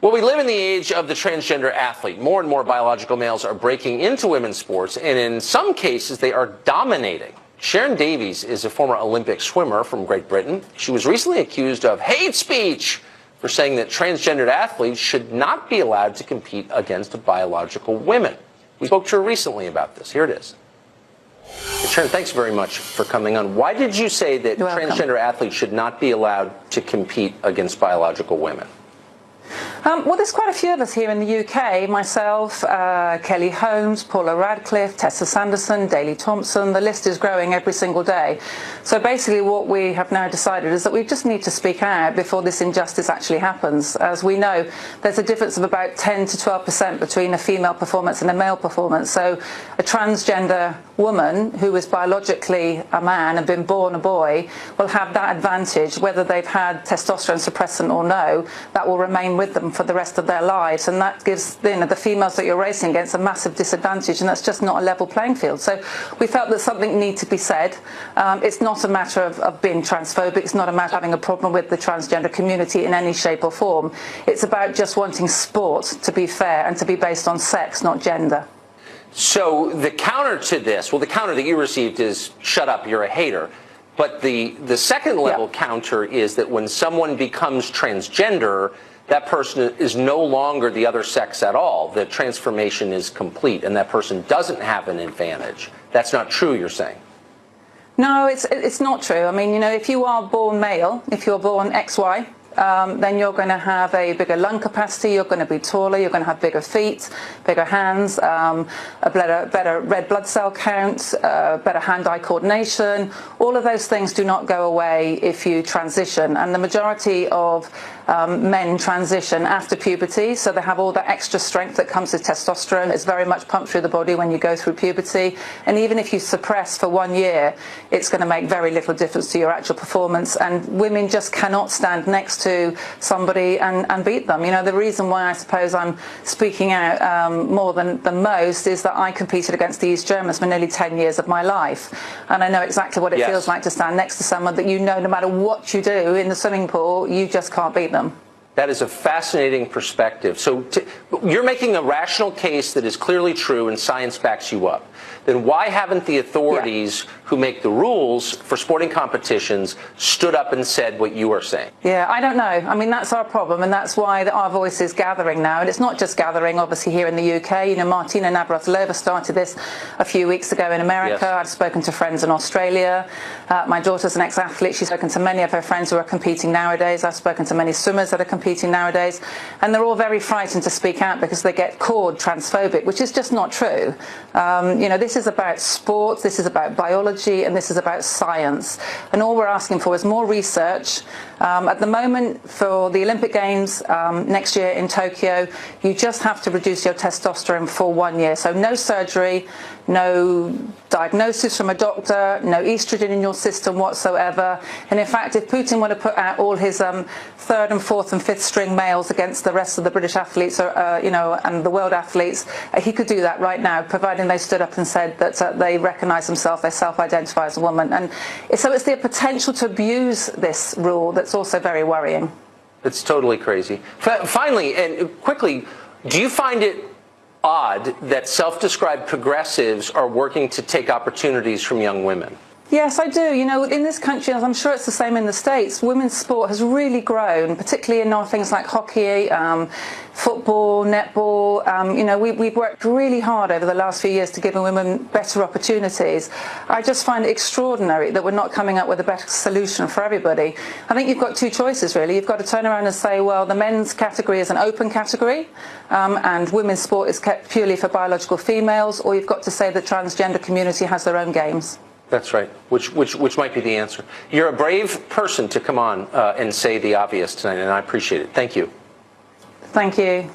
Well, we live in the age of the transgender athlete. More and more biological males are breaking into women's sports, and in some cases, they are dominating. Sharron Davies is a former Olympic swimmer from Great Britain. She was recently accused of hate speech for saying that transgendered athletes should not be allowed to compete against biological women. We spoke to her recently about this. Here it is. Sharron, thanks very much for coming on. Why did you say that transgender athletes should not be allowed to compete against biological women? Well, there's quite a few of us here in the UK, myself, Kelly Holmes, Paula Radcliffe, Tessa Sanderson, Daley Thompson. The list is growing every single day. So basically what we have now decided is that we just need to speak out before this injustice actually happens. As we know, there's a difference of about 10 to 12% between a female performance and a male performance. So a transgender woman who is biologically a man and been born a boy will have that advantage, whether they've had testosterone suppressant or no. That will remain with them for the rest of their lives, and that gives the females that you're racing against a massive disadvantage, and that's just not a level playing field. So we felt that something needed to be said. It's not a matter of being transphobic, it's not a matter of having a problem with the transgender community in any shape or form. It's about just wanting sport to be fair and to be based on sex, not gender. So the counter to this, well, the counter that you received is, shut up, you're a hater. But the second level counter is that when someone becomes transgender, that person is no longer the other sex at all. The transformation is complete, and that person doesn't have an advantage. That's not true, you're saying? No, it's not true. I mean, if you are born male, if you're born XY, then you're going to have a bigger lung capacity, you're going to be taller, you're going to have bigger feet, bigger hands, a better red blood cell count, better hand-eye coordination. All of those things do not go away if you transition, and the majority of men transition after puberty, so they have all that extra strength that comes with testosterone. It's very much pumped through the body when you go through puberty, and even if you suppress for 1 year, it's going to make very little difference to your actual performance, and women just cannot stand next to somebody and beat them. The reason why I suppose I'm speaking out more than most is that I competed against the East Germans for nearly 10 years of my life, and I know exactly what it feels like to stand next to someone that no matter what you do in the swimming pool, you just can't beat them. That is a fascinating perspective. So you're making a rational case that is clearly true and science backs you up. Then why haven't the authorities who make the rules for sporting competitions stood up and said what you are saying? Yeah, I don't know. I mean, that's our problem, and that's why our voice is gathering now. And it's not just gathering, obviously, here in the UK. Martina Navratilova started this a few weeks ago in America. I've spoken to friends in Australia. My daughter's an ex-athlete. She's spoken to many of her friends who are competing nowadays. I've spoken to many swimmers that are competing nowadays. And they're all very frightened to speak out because they get called transphobic, which is just not true. This is about sports, this is about biology, and this is about science. And all we're asking for is more research. At the moment, for the Olympic Games next year in Tokyo, you just have to reduce your testosterone for 1 year. So no surgery, no diagnosis from a doctor, no estrogen in your system whatsoever. And in fact, if Putin were to put out all his third and fourth and fifth string males against the rest of the British athletes, and the world athletes, he could do that right now, providing they stood up and said that they recognise themselves, they self-identify as a woman. And so it's the potential to abuse this rule that's also very worrying. It's totally crazy. Finally, and quickly, do you find it odd that self-described progressives are working to take opportunities from young women? Yes, I do. In this country, as I'm sure it's the same in the States, women's sport has really grown, particularly in things like hockey, football, netball. We've worked really hard over the last few years to give women better opportunities. I just find it extraordinary that we're not coming up with a better solution for everybody. I think you've got two choices, really. You've got to turn around and say, well, the men's category is an open category, and women's sport is kept purely for biological females, or you've got to say the transgender community has their own games. That's right, which might be the answer. You're a brave person to come on and say the obvious tonight, and I appreciate it. Thank you. Thank you.